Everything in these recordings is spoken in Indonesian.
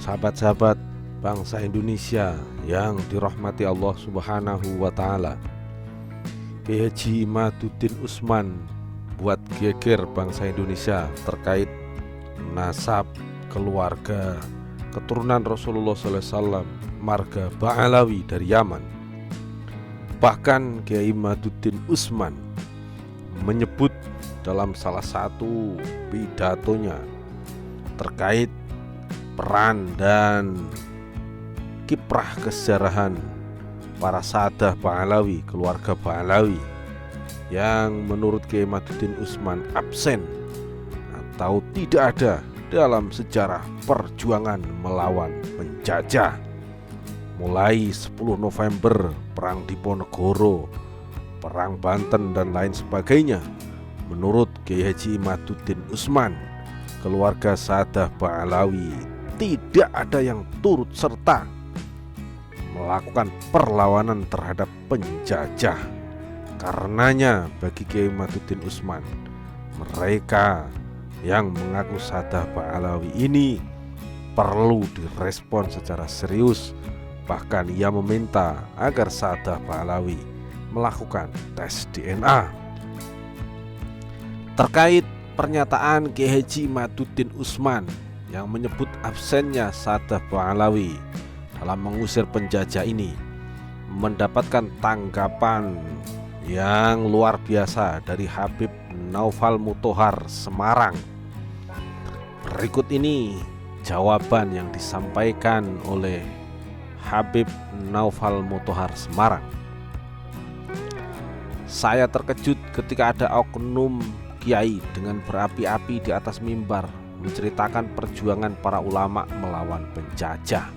sahabat-sahabat bangsa Indonesia yang dirahmati Allah Subhanahu wa Ta'ala. Kiai Haji Imaduddin Usman buat geger bangsa Indonesia terkait nasab keluarga keturunan Rasulullah SAW, marga Ba'alawi dari Yaman. Bahkan Kiai Imaduddin Usman menyebut dalam salah satu pidatonya terkait peran dan kiprah kesejarahan para sahadah Ba'alawi, keluarga Ba'alawi yang menurut Kiai Imaduddin Usman absen atau tidak ada dalam sejarah perjuangan melawan penjajah. Mulai 10 November, Perang Diponegoro, Perang Banten dan lain sebagainya. Menurut Kiai Haji Imaduddin Usman, keluarga sahadah Ba'alawi tidak ada yang turut serta melakukan perlawanan terhadap penjajah. Karenanya bagi Kiai Imaduddin Usman, mereka yang mengaku sahadah Ba'alawi ini perlu direspon secara serius. Bahkan ia meminta agar sahadah Ba'alawi melakukan tes DNA. Terkait pernyataan Kiai Haji Imaduddin Usman yang menyebut absennya sahadah Ba'alawi dalam mengusir penjajah ini, mendapatkan tanggapan yang luar biasa dari Habib Naufal Muthohar Semarang. Berikut ini jawaban yang disampaikan oleh Habib Naufal Muthohar Semarang. Saya terkejut ketika ada oknum kiai dengan berapi-api di atas mimbar menceritakan perjuangan para ulama melawan penjajah,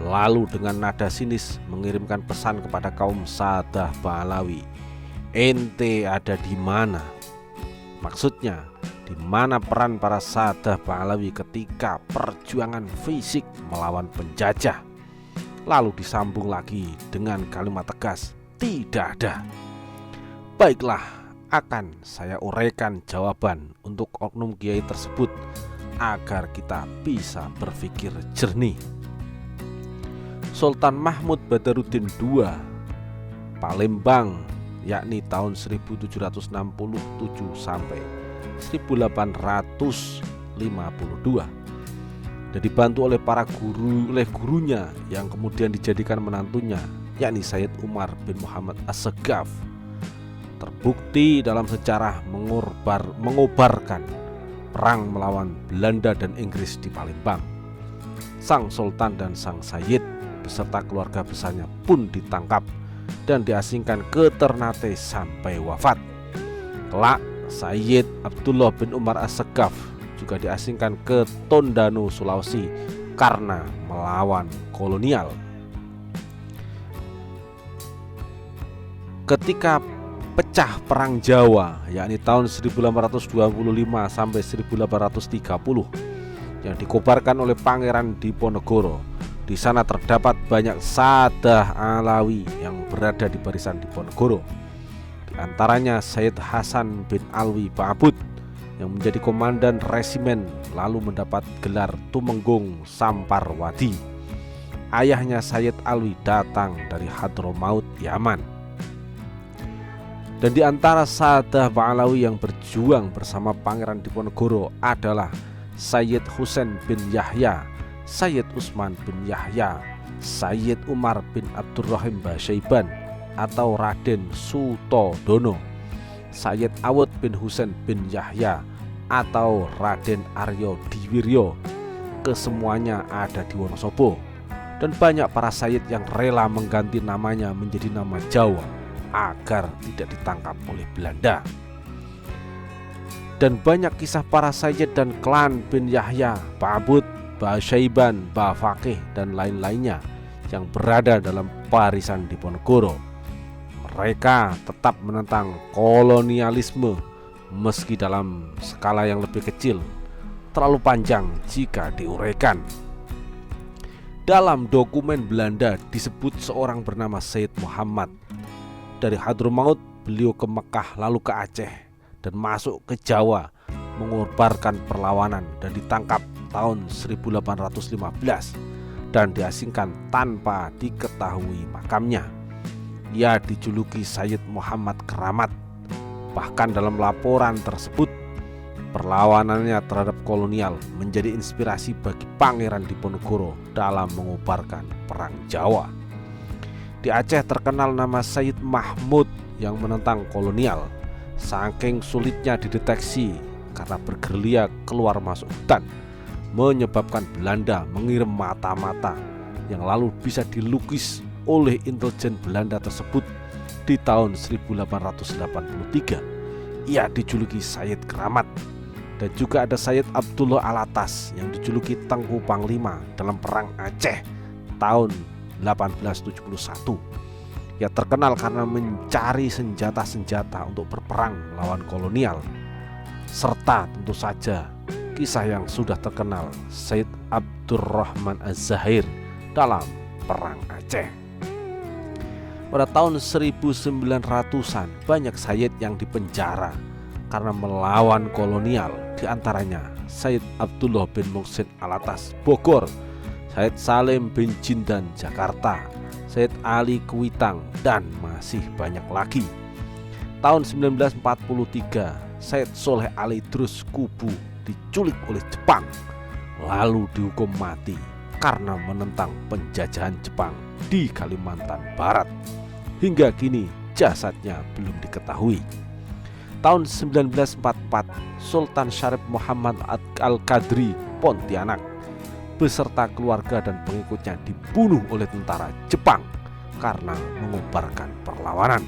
lalu dengan nada sinis mengirimkan pesan kepada kaum sahadah Ba'alawi, ente ada di mana? Maksudnya, di mana peran para sahadah Ba'alawi ketika perjuangan fisik melawan penjajah? Lalu disambung lagi dengan kalimat tegas, tidak ada. Baiklah, akan saya uraikan jawaban untuk oknum kiai tersebut agar kita bisa berpikir jernih. Sultan Mahmud Badarudin II, Palembang, yakni tahun 1767 sampai 1852, dan dibantu oleh gurunya yang kemudian dijadikan menantunya, yakni Sayyid Umar bin Muhammad As-Segaf. Terbukti dalam sejarah mengobarkan perang melawan Belanda dan Inggris di Palembang. Sang Sultan dan sang Sayyid beserta keluarga besarnya pun ditangkap dan diasingkan ke Ternate sampai wafat. Kelak Sayyid Abdullah bin Umar As-Segaf juga diasingkan ke Tondano, Sulawesi karena melawan kolonial. Ketika pecah Perang Jawa, yakni tahun 1825 sampai 1830, yang dikobarkan oleh Pangeran Diponegoro, di sana terdapat banyak sahadah Alawi yang berada di barisan Diponegoro. Di antaranya Sayyid Hasan bin Alwi Ba'bud yang menjadi komandan resimen, lalu mendapat gelar Tumenggung Samparwadi. Ayahnya Sayyid Alwi datang dari Hadramaut, Yaman. Dan di antara sahadah Ba'alawi yang berjuang bersama Pangeran Diponegoro adalah Sayyid Husain bin Yahya, Sayyid Usman bin Yahya, Sayyid Umar bin Abdurrahim Basyaiban atau Raden Sutodono, Sayyid Awud bin Husain bin Yahya atau Raden Aryo Diwiryo. Kesemuanya ada di Wonosobo, dan banyak para sayyid yang rela mengganti namanya menjadi nama Jawa agar tidak ditangkap oleh Belanda. Dan banyak kisah para sayyid dan klan bin Yahya, Ba'bud, Basyaiban, Bafakih dan lain-lainnya yang berada dalam barisan Diponegoro. Mereka tetap menentang kolonialisme meski dalam skala yang lebih kecil, terlalu panjang jika diuraikan. Dalam dokumen Belanda disebut seorang bernama Sayyid Muhammad. Dari Hadramaut beliau ke Mekah, lalu ke Aceh dan masuk ke Jawa, mengorbankan perlawanan dan ditangkap tahun 1815 dan diasingkan tanpa diketahui makamnya. Ia dijuluki Sayyid Muhammad Keramat. Bahkan dalam laporan tersebut, perlawanannya terhadap kolonial menjadi inspirasi bagi Pangeran Diponegoro dalam mengubarkan Perang Jawa. Di Aceh terkenal nama Sayyid Mahmud yang menentang kolonial. Saking sulitnya dideteksi karena bergerilya keluar masuk hutan, menyebabkan Belanda mengirim mata-mata yang lalu bisa dilukis oleh intelijen Belanda tersebut di tahun 1883. Ia dijuluki Sayyid Keramat. Dan juga ada Sayyid Abdullah Alatas yang dijuluki Tengku Panglima dalam Perang Aceh tahun 1871. Ia terkenal karena mencari senjata-senjata untuk berperang melawan kolonial, serta tentu saja kisah yang sudah terkenal Sayyid Abdurrahman Az-Zahir dalam Perang Aceh. Pada tahun 1900-an banyak Sayyid yang dipenjara karena melawan kolonial, di antaranya Sayyid Abdullah bin Muhsin Alatas Bogor, Sayyid Salim bin Jindan Jakarta, Sayyid Ali Kuitang, dan masih banyak lagi. Tahun 1943 Sayyid Soleh Ali Drus Kubu diculik oleh Jepang lalu dihukum mati karena menentang penjajahan Jepang di Kalimantan Barat. Hingga kini jasadnya belum diketahui. Tahun 1944 Sultan Syarif Muhammad Al-Qadri Pontianak beserta keluarga dan pengikutnya dibunuh oleh tentara Jepang karena mengubarkan perlawanan.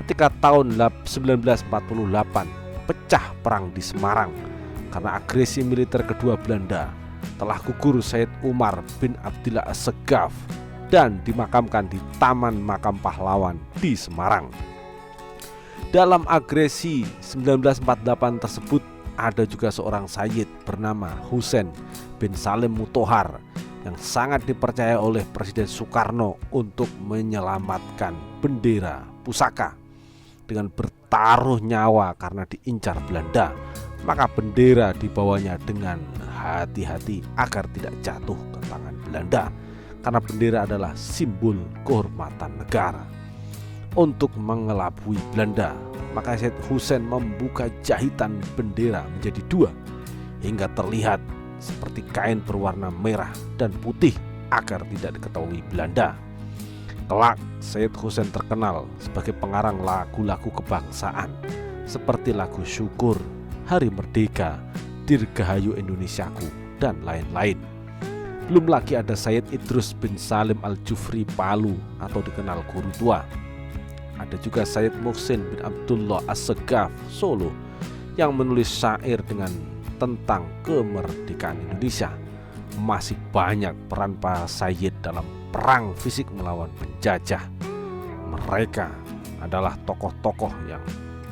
Ketika tahun 1948 pecah perang di Semarang karena agresi militer kedua Belanda, telah gugur Sayyid Umar bin Abdillah As-Segaf dan dimakamkan di Taman Makam Pahlawan di Semarang. Dalam agresi 1948 tersebut ada juga seorang Sayyid bernama Husein bin Salim Mutohar yang sangat dipercaya oleh Presiden Soekarno untuk menyelamatkan bendera pusaka. Dengan bertaruh nyawa karena diincar Belanda, maka bendera dibawanya dengan hati-hati agar tidak jatuh ke tangan Belanda, karena bendera adalah simbol kehormatan negara. Untuk mengelabui Belanda, maka Sayyid Husein membuka jahitan bendera menjadi dua hingga terlihat seperti kain berwarna merah dan putih agar tidak diketahui Belanda. Kelak Sayyid Husein terkenal sebagai pengarang lagu-lagu kebangsaan seperti lagu Syukur, Hari Merdeka, Dirgahayu Indonesiaku, dan lain-lain. Belum lagi ada Sayyid Idrus bin Salim Al-Jufri Palu atau dikenal Guru Tua. Ada juga Sayyid Muhsin bin Abdullah As-Segaf Solo yang menulis syair tentang kemerdekaan Indonesia. Masih banyak peran para Sayyid dalam perang fisik melawan penjajah. Mereka adalah tokoh-tokoh yang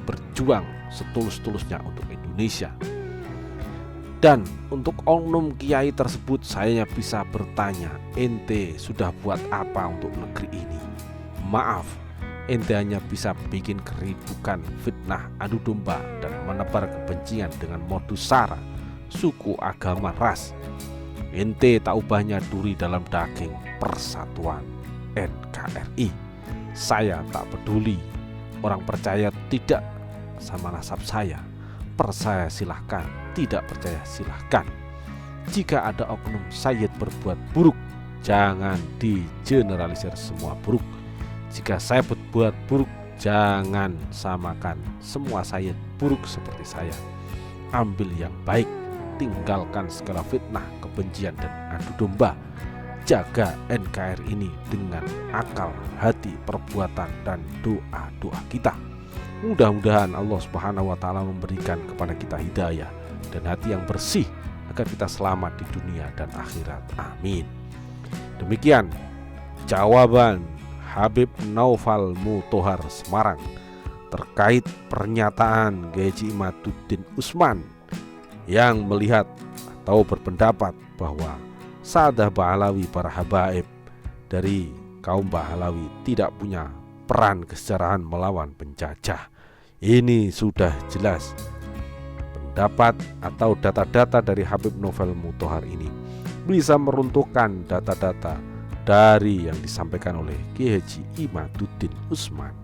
berjuang setulus-tulusnya untuk Indonesia. Dan untuk oknum kiai tersebut saya bisa bertanya, ente sudah buat apa untuk negeri ini? Maaf, ente hanya bisa bikin keribukan, fitnah, adu domba, dan menebar kebencian dengan modus sara, suku, agama, ras. Ente tak ubahnya duri dalam daging Persatuan NKRI. Saya tak peduli orang percaya tidak sama nasab saya. Percaya silahkan, tidak percaya silahkan. Jika ada oknum Sayyid berbuat buruk, jangan digeneralisir semua buruk. Jika saya berbuat buruk, jangan samakan semua Sayyid buruk seperti saya. Ambil yang baik, tinggalkan segala fitnah, kebencian, dan adu domba. Jaga NKRI ini dengan akal, hati, perbuatan, dan doa-doa kita. Mudah-mudahan Allah Subhanahu wa Ta'ala memberikan kepada kita hidayah dan hati yang bersih agar kita selamat di dunia dan akhirat. Amin. Demikian jawaban Habib Naufal Mutohar Semarang terkait pernyataan Gyaji Imaduddin Usman yang melihat atau berpendapat bahwa Sadah Bahlawi para habaib dari kaum Bahlawi tidak punya peran kesejarahan melawan penjajah. Ini sudah jelas pendapat atau data-data dari Habib Novel Mutahar ini bisa meruntuhkan data-data dari yang disampaikan oleh Kiai Haji Imaduddin Usman.